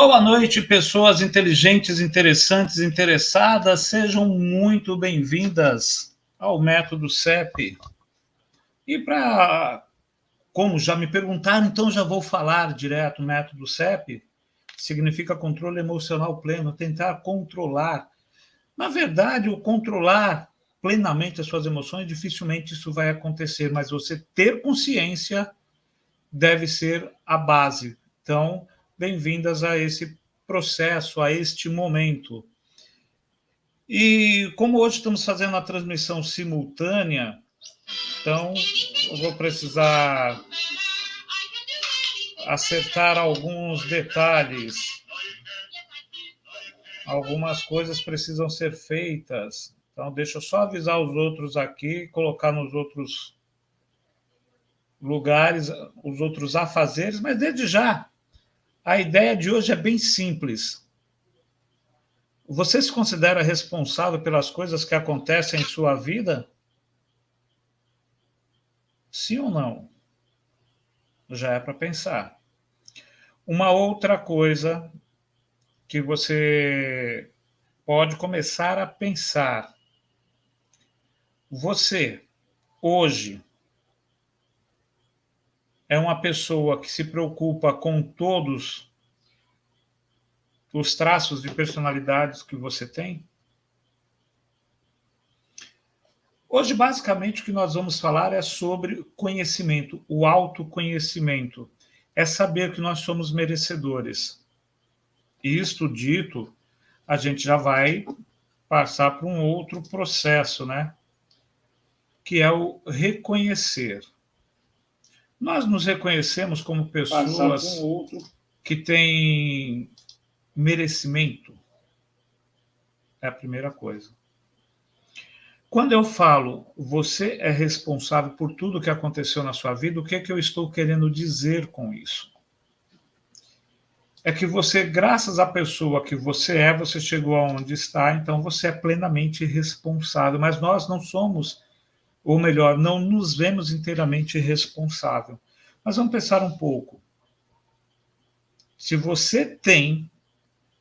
Boa noite, pessoas inteligentes, interessantes, interessadas. Sejam muito bem-vindas ao Método CEP. E como já me perguntaram, então já vou falar direto. Método CEP significa controle emocional pleno, tentar controlar. Na verdade, o controlar plenamente as suas emoções, dificilmente isso vai acontecer, mas você ter consciência deve ser a base. Então, bem-vindas a esse processo, a este momento. E como hoje estamos fazendo a transmissão simultânea, então eu vou precisar acertar alguns detalhes. Algumas coisas precisam ser feitas. Então, deixa eu só avisar os outros aqui, colocar nos outros lugares, os outros afazeres, mas desde já, a ideia de hoje é bem simples. Você se considera responsável pelas coisas que acontecem em sua vida? Sim ou não? Já é para pensar. Uma outra coisa que você pode começar a pensar. Você, hoje, é uma pessoa que se preocupa com todos os traços de personalidades que você tem? Hoje, basicamente, o que nós vamos falar é sobre conhecimento, o autoconhecimento. É saber que nós somos merecedores. Isto dito, a gente já vai passar por um outro processo, né? Que é o reconhecer. Nós nos reconhecemos como pessoas que têm merecimento. É a primeira coisa. Quando eu falo, você é responsável por tudo que aconteceu na sua vida, o que é que eu estou querendo dizer com isso? É que você, graças à pessoa que você é, você chegou aonde está, então você é plenamente responsável. Mas nós não somos, ou melhor, não nos vemos inteiramente responsável. Mas vamos pensar um pouco. Se você tem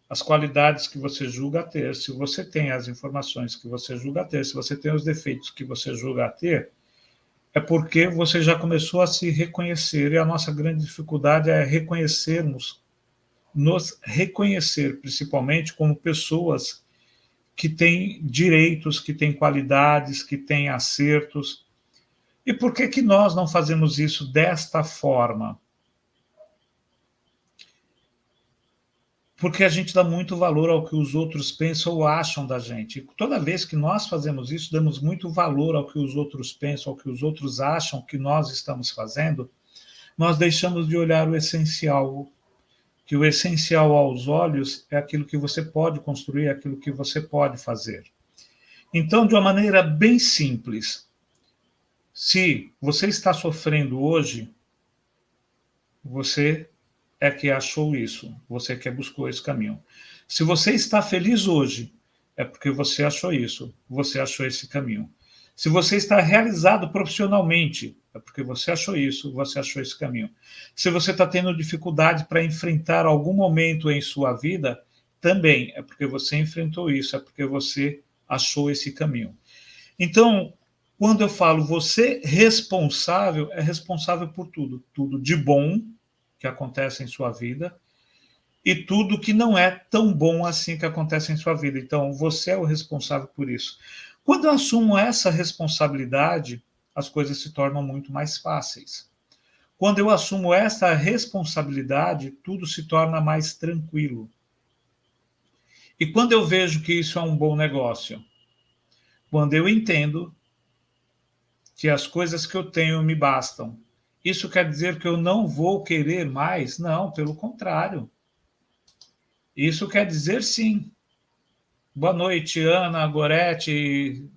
as qualidades que você julga ter, se você tem as informações que você julga ter, se você tem os defeitos que você julga ter, é porque você já começou a se reconhecer. E a nossa grande dificuldade é reconhecermos, nos reconhecer, principalmente como pessoas que têm direitos, que têm qualidades, que têm acertos. E por que que nós não fazemos isso desta forma? Porque a gente dá muito valor ao que os outros pensam ou acham da gente. E toda vez que nós fazemos isso, damos muito valor ao que os outros pensam, ao que os outros acham que nós estamos fazendo, nós deixamos de olhar o essencial, que o essencial aos olhos é aquilo que você pode construir, aquilo que você pode fazer. Então, de uma maneira bem simples, se você está sofrendo hoje, você é que achou isso, você que buscou esse caminho. Se você está feliz hoje, é porque você achou isso, você achou esse caminho. Se você está realizado profissionalmente, é porque você achou isso, você achou esse caminho. Se você está tendo dificuldade para enfrentar algum momento em sua vida, também é porque você enfrentou isso, é porque você achou esse caminho. Então, quando eu falo você responsável, é responsável por tudo. Tudo de bom que acontece em sua vida e tudo que não é tão bom assim que acontece em sua vida. Então, você é o responsável por isso. Quando eu assumo essa responsabilidade, as coisas se tornam muito mais fáceis. Quando eu assumo essa responsabilidade, tudo se torna mais tranquilo. E quando eu vejo que isso é um bom negócio? Quando eu entendo que as coisas que eu tenho me bastam. Isso quer dizer que eu não vou querer mais? Não, pelo contrário. Isso quer dizer sim. Boa noite, Ana, Gorete,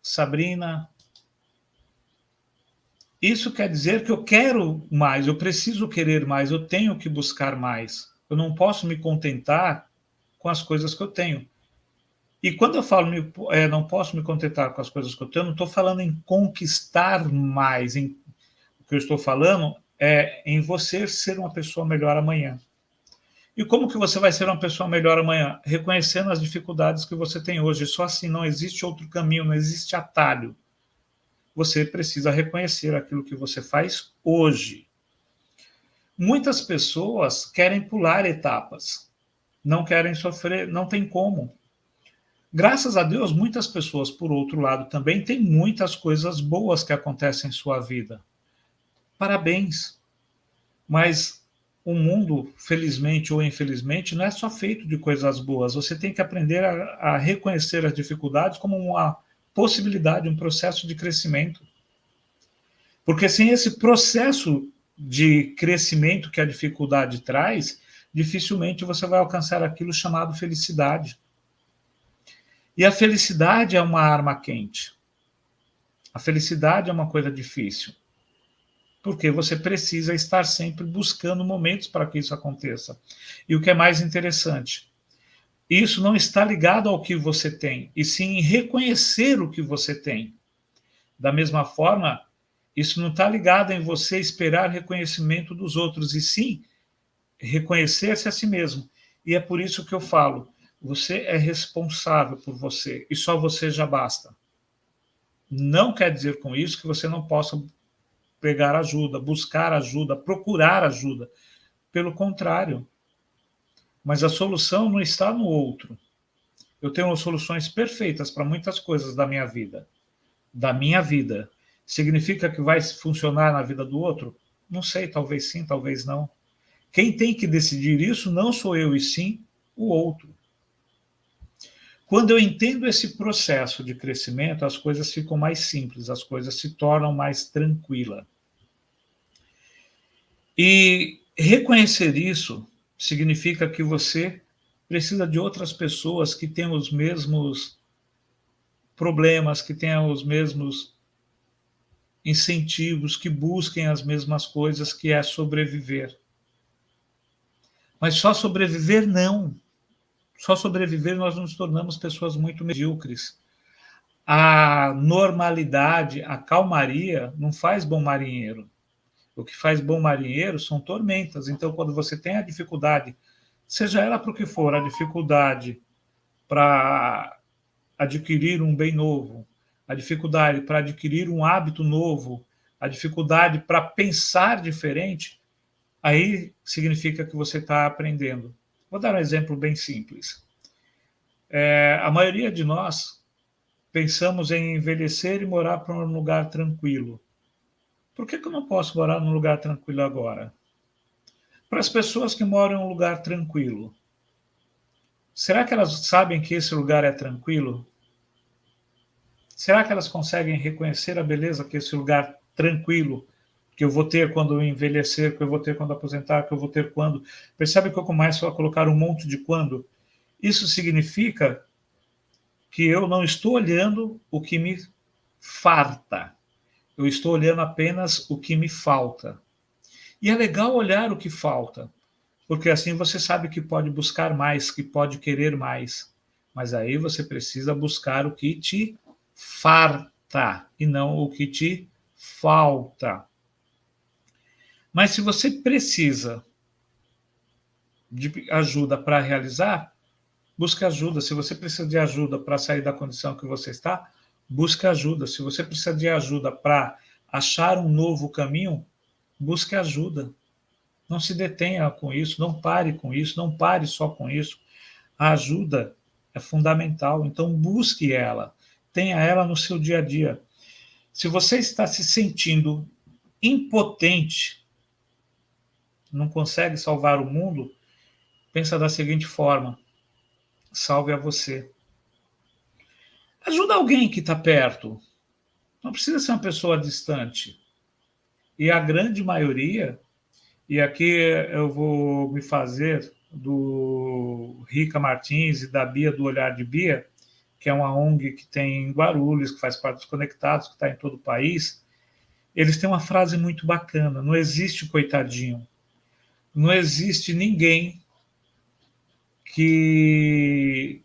Sabrina. Isso quer dizer que eu quero mais, eu preciso querer mais, eu tenho que buscar mais. Eu não posso me contentar com as coisas que eu tenho. E quando eu falo não posso me contentar com as coisas que eu tenho, eu não estou falando em conquistar mais. O que eu estou falando é em você ser uma pessoa melhor amanhã. E como que você vai ser uma pessoa melhor amanhã? Reconhecendo as dificuldades que você tem hoje. Só assim, não existe outro caminho, não existe atalho. Você precisa reconhecer aquilo que você faz hoje. Muitas pessoas querem pular etapas, não querem sofrer, não tem como. Graças a Deus, muitas pessoas, por outro lado, também têm muitas coisas boas que acontecem em sua vida. Parabéns. Mas o mundo, felizmente ou infelizmente, não é só feito de coisas boas. Você tem que aprender a reconhecer as dificuldades como uma possibilidade, um processo de crescimento. Porque sem esse processo de crescimento que a dificuldade traz, dificilmente você vai alcançar aquilo chamado felicidade. E a felicidade é uma arma quente. A felicidade é uma coisa difícil. Porque você precisa estar sempre buscando momentos para que isso aconteça. E o que é mais interessante, isso não está ligado ao que você tem, e sim em reconhecer o que você tem. Da mesma forma, isso não está ligado em você esperar reconhecimento dos outros, e sim reconhecer-se a si mesmo. E é por isso que eu falo, você é responsável por você, e só você já basta. Não quer dizer com isso que você não possa pegar ajuda, buscar ajuda, procurar ajuda. Pelo contrário, mas a solução não está no outro. Eu tenho soluções perfeitas para muitas coisas da minha vida. Da minha vida. Significa que vai funcionar na vida do outro? Não sei, talvez sim, talvez não. Quem tem que decidir isso não sou eu, e sim o outro. Quando eu entendo esse processo de crescimento, as coisas ficam mais simples, as coisas se tornam mais tranquilas. E reconhecer isso significa que você precisa de outras pessoas que tenham os mesmos problemas, que tenham os mesmos incentivos, que busquem as mesmas coisas, que é sobreviver. Mas só sobreviver não. Só sobreviver nós nos tornamos pessoas muito medíocres. A normalidade, a calmaria não faz bom marinheiro. O que faz bom marinheiro são tormentas. Então, quando você tem a dificuldade, seja ela para o que for, a dificuldade para adquirir um bem novo, a dificuldade para adquirir um hábito novo, a dificuldade para pensar diferente, aí significa que você está aprendendo. Vou dar um exemplo bem simples. A maioria de nós pensamos em envelhecer e morar para um lugar tranquilo. Por que eu não posso morar num lugar tranquilo agora? Para as pessoas que moram em um lugar tranquilo, será que elas sabem que esse lugar é tranquilo? Será que elas conseguem reconhecer a beleza que esse lugar tranquilo que eu vou ter quando eu envelhecer, que eu vou ter quando aposentar, que eu vou ter quando? Percebe que eu começo a colocar um monte de quando? Isso significa que eu não estou olhando o que me farta. Eu estou olhando apenas o que me falta. E é legal olhar o que falta, porque assim você sabe que pode buscar mais, que pode querer mais. Mas aí você precisa buscar o que te farta e não o que te falta. Mas se você precisa de ajuda para realizar, busque ajuda. Se você precisa de ajuda para sair da condição que você está, busque ajuda. Se você precisa de ajuda para achar um novo caminho, busque ajuda. Não se detenha com isso, não pare com isso, não pare só com isso. A ajuda é fundamental, então busque ela, tenha ela no seu dia a dia. Se você está se sentindo impotente, não consegue salvar o mundo, pensa da seguinte forma: salve a você. Ajuda alguém que está perto, não precisa ser uma pessoa distante. E a grande maioria, e aqui eu vou me fazer do Rica Martins e da Bia do Olhar de Bia, que é uma ONG que tem em Guarulhos, que faz parte dos Conectados, que está em todo o país. Eles têm uma frase muito bacana: não existe coitadinho, não existe ninguém que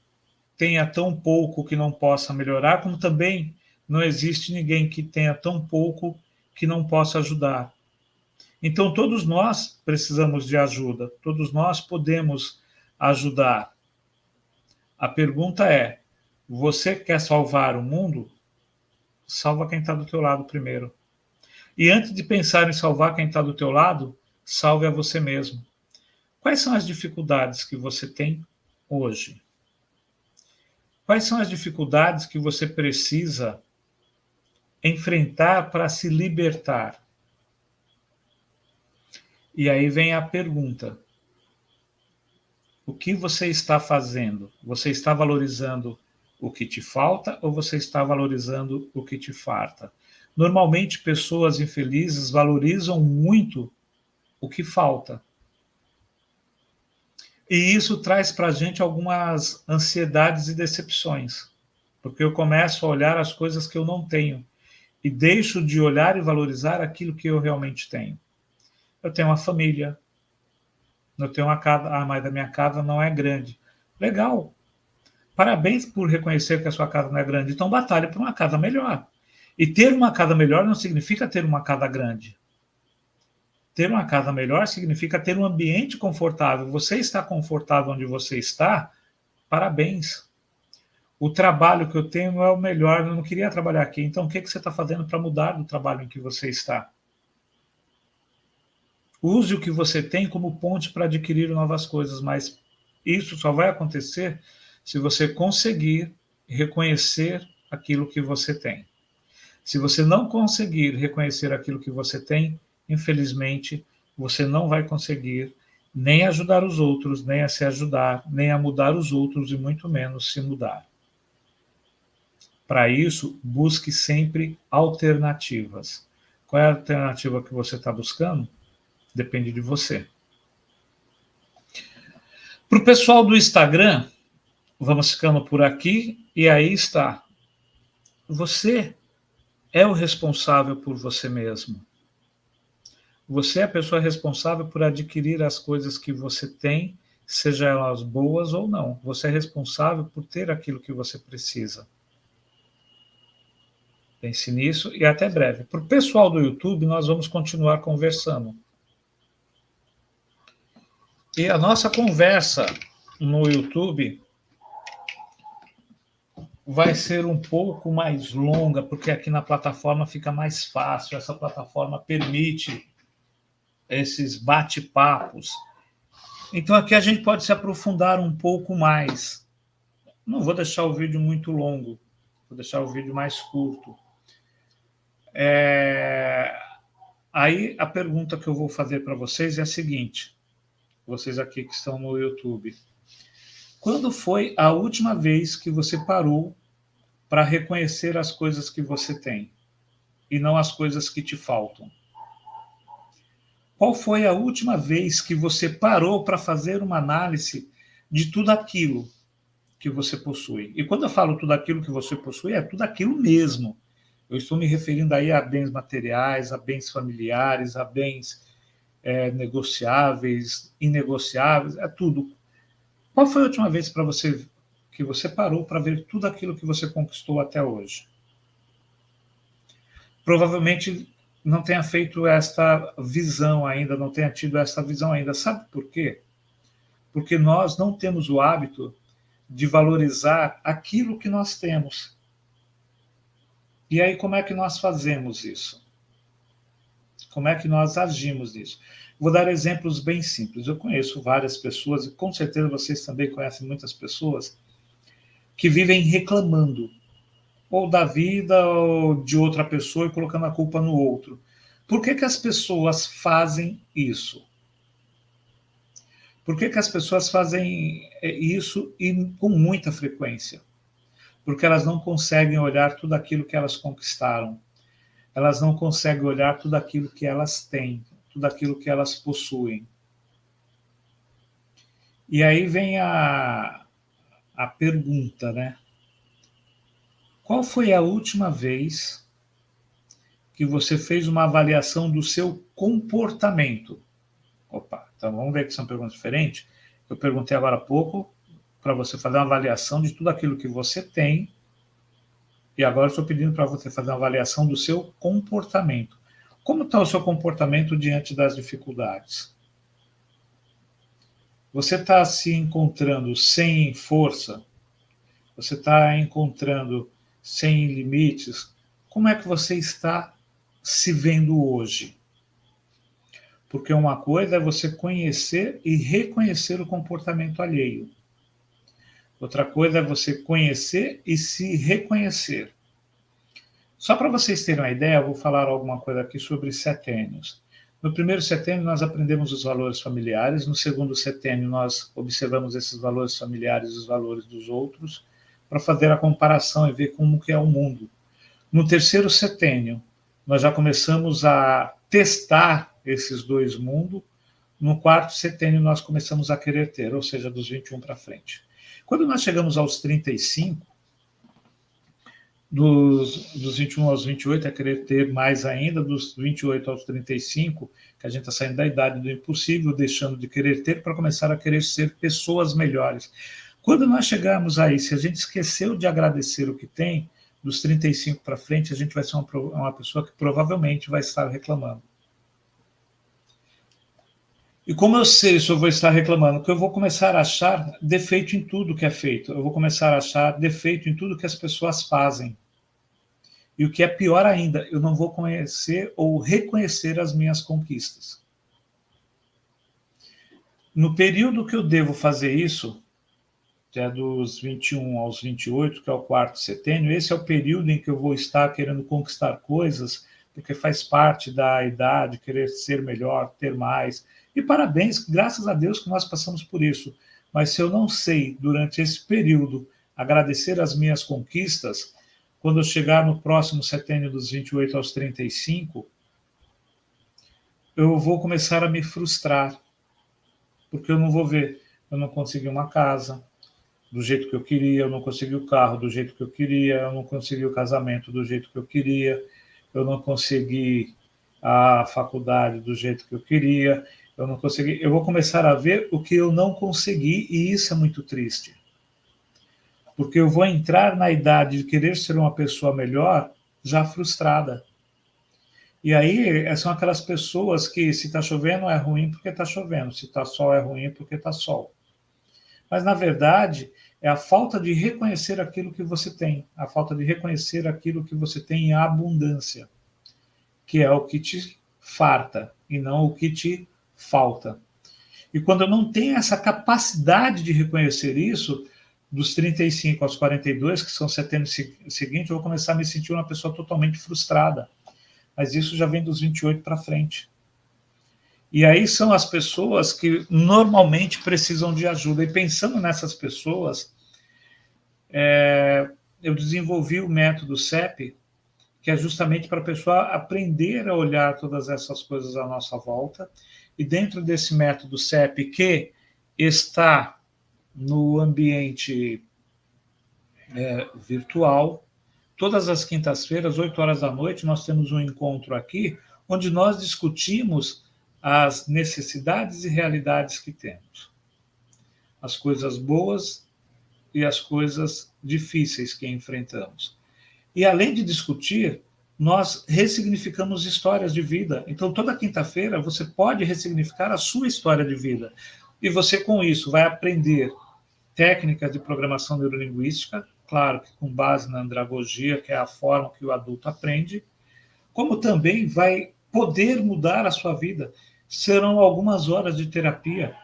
tenha tão pouco que não possa melhorar, como também não existe ninguém que tenha tão pouco que não possa ajudar. Então, todos nós precisamos de ajuda, todos nós podemos ajudar. A pergunta é, você quer salvar o mundo? Salva quem está do teu lado primeiro. E antes de pensar em salvar quem está do teu lado, salve a você mesmo. Quais são as dificuldades que você tem hoje? Quais são as dificuldades que você precisa enfrentar para se libertar? E aí vem a pergunta: o que você está fazendo? Você está valorizando o que te falta ou você está valorizando o que te falta? Normalmente, pessoas infelizes valorizam muito o que falta. E isso traz para a gente algumas ansiedades e decepções, porque eu começo a olhar as coisas que eu não tenho e deixo de olhar e valorizar aquilo que eu realmente tenho. Eu tenho uma família, eu tenho uma casa, mas a minha casa não é grande. Legal, parabéns por reconhecer que a sua casa não é grande, então batalhe por uma casa melhor. E ter uma casa melhor não significa ter uma casa grande. Ter uma casa melhor significa ter um ambiente confortável. Você está confortável onde você está? Parabéns. O trabalho que eu tenho não é o melhor, eu não queria trabalhar aqui. Então, o que você está fazendo para mudar do trabalho em que você está? Use o que você tem como ponte para adquirir novas coisas, mas isso só vai acontecer se você conseguir reconhecer aquilo que você tem. Se você não conseguir reconhecer aquilo que você tem, infelizmente, você não vai conseguir nem ajudar os outros, nem a se ajudar, nem a mudar os outros e muito menos se mudar. Para isso, busque sempre alternativas. Qual é a alternativa que você está buscando? Depende de você. Para o pessoal do Instagram, vamos ficando por aqui, e aí está. Você é o responsável por você mesmo. Você é a pessoa responsável por adquirir as coisas que você tem, seja elas boas ou não. Você é responsável por ter aquilo que você precisa. Pense nisso e até breve. Para o pessoal do YouTube, nós vamos continuar conversando. E a nossa conversa no YouTube vai ser um pouco mais longa, porque aqui na plataforma fica mais fácil. Essa plataforma permite esses bate-papos. Então aqui a gente pode se aprofundar um pouco mais. Não vou deixar o vídeo muito longo, vou deixar o vídeo mais curto. Aí a pergunta que eu vou fazer para vocês é a seguinte, vocês aqui que estão no YouTube. Quando foi a última vez que você parou para reconhecer as coisas que você tem e não as coisas que te faltam? Qual foi a última vez que você parou para fazer uma análise de tudo aquilo que você possui? E quando eu falo tudo aquilo que você possui, é tudo aquilo mesmo. Eu estou me referindo aí a bens materiais, a bens familiares, a bens negociáveis, inegociáveis, é tudo. Qual foi a última vez para você que você parou para ver tudo aquilo que você conquistou até hoje? Provavelmente não tenha feito esta visão ainda, não tenha tido esta visão ainda. Sabe por quê? Porque nós não temos o hábito de valorizar aquilo que nós temos. E aí, como é que nós fazemos isso? Como é que nós agimos nisso? Vou dar exemplos bem simples. Eu conheço várias pessoas, e com certeza vocês também conhecem muitas pessoas, que vivem reclamando, ou da vida, ou de outra pessoa, e colocando a culpa no outro. Por que que as pessoas fazem isso? Por que que as pessoas fazem isso e com muita frequência? Porque elas não conseguem olhar tudo aquilo que elas conquistaram. Elas não conseguem olhar tudo aquilo que elas têm, tudo aquilo que elas possuem. E aí vem a pergunta, né? Qual foi a última vez que você fez uma avaliação do seu comportamento? Opa, então vamos ver que são perguntas diferentes. Eu perguntei agora há pouco para você fazer uma avaliação de tudo aquilo que você tem, e agora estou pedindo para você fazer uma avaliação do seu comportamento. Como está o seu comportamento diante das dificuldades? Você está se encontrando sem força? Você está encontrando sem limites? Como é que você está se vendo hoje? Porque uma coisa é você conhecer e reconhecer o comportamento alheio. Outra coisa é você conhecer e se reconhecer. Só para vocês terem uma ideia, eu vou falar alguma coisa aqui sobre setênios. No primeiro setênio, nós aprendemos os valores familiares. No segundo setênio, nós observamos esses valores familiares e os valores dos outros, para fazer a comparação e ver como que é o mundo. No terceiro setênio, nós já começamos a testar esses dois mundos. No quarto setênio, nós começamos a querer ter, ou seja, dos 21 para frente. Quando nós chegamos aos 35, dos 21 aos 28 é querer ter mais ainda, dos 28 aos 35, que a gente está saindo da idade do impossível, deixando de querer ter para começar a querer ser pessoas melhores. Quando nós chegarmos aí, se a gente esqueceu de agradecer o que tem, dos 35 para frente, a gente vai ser uma pessoa que provavelmente vai estar reclamando. E como eu sei se eu vou estar reclamando? Que eu vou começar a achar defeito em tudo que é feito. Eu vou começar a achar defeito em tudo que as pessoas fazem. E o que é pior ainda, eu não vou conhecer ou reconhecer as minhas conquistas. No período que eu devo fazer isso, que é dos 21 aos 28, que é o quarto setênio, esse é o período em que eu vou estar querendo conquistar coisas, porque faz parte da idade, querer ser melhor, ter mais. E parabéns, graças a Deus que nós passamos por isso. Mas se eu não sei, durante esse período, agradecer as minhas conquistas, quando eu chegar no próximo setênio dos 28 aos 35, eu vou começar a me frustrar, porque eu não vou ver, eu não consegui uma casa do jeito que eu queria, eu não consegui o carro do jeito que eu queria, eu não consegui o casamento do jeito que eu queria, eu não consegui a faculdade do jeito que eu queria, eu não consegui. Eu vou começar a ver o que eu não consegui, e isso é muito triste. Porque eu vou entrar na idade de querer ser uma pessoa melhor já frustrada. E aí são aquelas pessoas que se está chovendo é ruim porque está chovendo, se está sol é ruim porque está sol. Mas, na verdade, é a falta de reconhecer aquilo que você tem, a falta de reconhecer aquilo que você tem em abundância, que é o que te farta e não o que te falta. E quando eu não tenho essa capacidade de reconhecer isso, dos 35 aos 42, que são setembro seguinte, eu vou começar a me sentir uma pessoa totalmente frustrada. Mas isso já vem dos 28 para frente. E aí são as pessoas que normalmente precisam de ajuda. E pensando nessas pessoas, eu desenvolvi o método CEP, que é justamente para a pessoa aprender a olhar todas essas coisas à nossa volta. E dentro desse método CEP, que está no ambiente virtual, todas as quintas-feiras, 8 horas da noite, nós temos um encontro aqui, onde nós discutimos as necessidades e realidades que temos. As coisas boas e as coisas difíceis que enfrentamos. E além de discutir, nós ressignificamos histórias de vida. Então, toda quinta-feira, você pode ressignificar a sua história de vida. E você, com isso, vai aprender técnicas de programação neurolinguística, claro que com base na andragogia, que é a forma que o adulto aprende, como também vai poder mudar a sua vida. Serão algumas horas de terapia.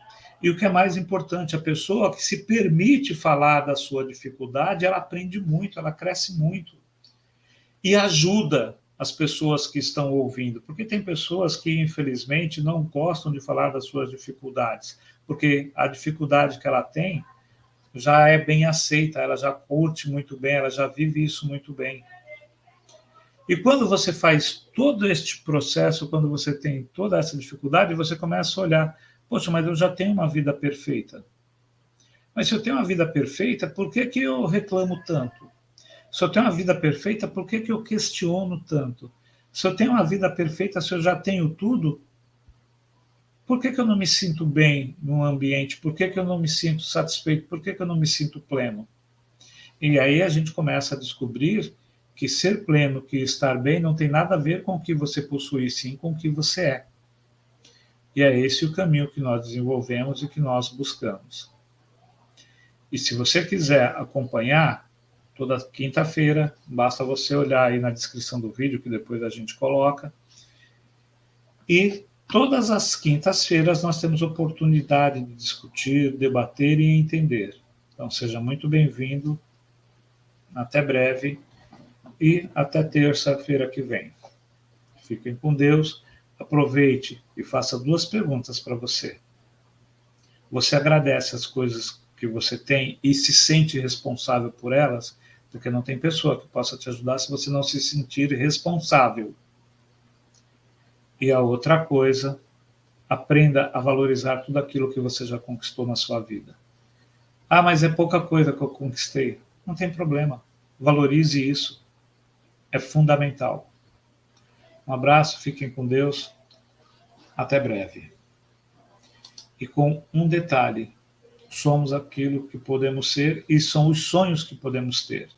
E o que é mais importante, a pessoa que se permite falar da sua dificuldade, ela aprende muito, ela cresce muito. E ajuda as pessoas que estão ouvindo, porque tem pessoas que, infelizmente, não gostam de falar das suas dificuldades, porque a dificuldade que ela tem já é bem aceita, ela já curte muito bem, ela já vive isso muito bem. E quando você faz todo este processo, quando você tem toda essa dificuldade, você começa a olhar, poxa, mas eu já tenho uma vida perfeita. Mas se eu tenho uma vida perfeita, por que que eu reclamo tanto? Se eu tenho uma vida perfeita, por que que eu questiono tanto? Se eu tenho uma vida perfeita, se eu já tenho tudo, por que que eu não me sinto bem no ambiente? Por que que eu não me sinto satisfeito? Por que que eu não me sinto pleno? E aí a gente começa a descobrir que ser pleno, que estar bem, não tem nada a ver com o que você possui, sim com o que você é. E é esse o caminho que nós desenvolvemos e que nós buscamos. E se você quiser acompanhar, toda quinta-feira, basta você olhar aí na descrição do vídeo, que depois a gente coloca. E todas as quintas-feiras nós temos oportunidade de discutir, debater e entender. Então seja muito bem-vindo. Até breve e até terça-feira que vem. Fiquem com Deus. Aproveite e faça 2 perguntas para você. Você agradece as coisas que você tem e se sente responsável por elas? Porque não tem pessoa que possa te ajudar se você não se sentir responsável. E a outra coisa, aprenda a valorizar tudo aquilo que você já conquistou na sua vida. Ah, mas é pouca coisa que eu conquistei. Não tem problema. Valorize isso. É fundamental. Um abraço, fiquem com Deus. Até breve. E com um detalhe, somos aquilo que podemos ser e são os sonhos que podemos ter.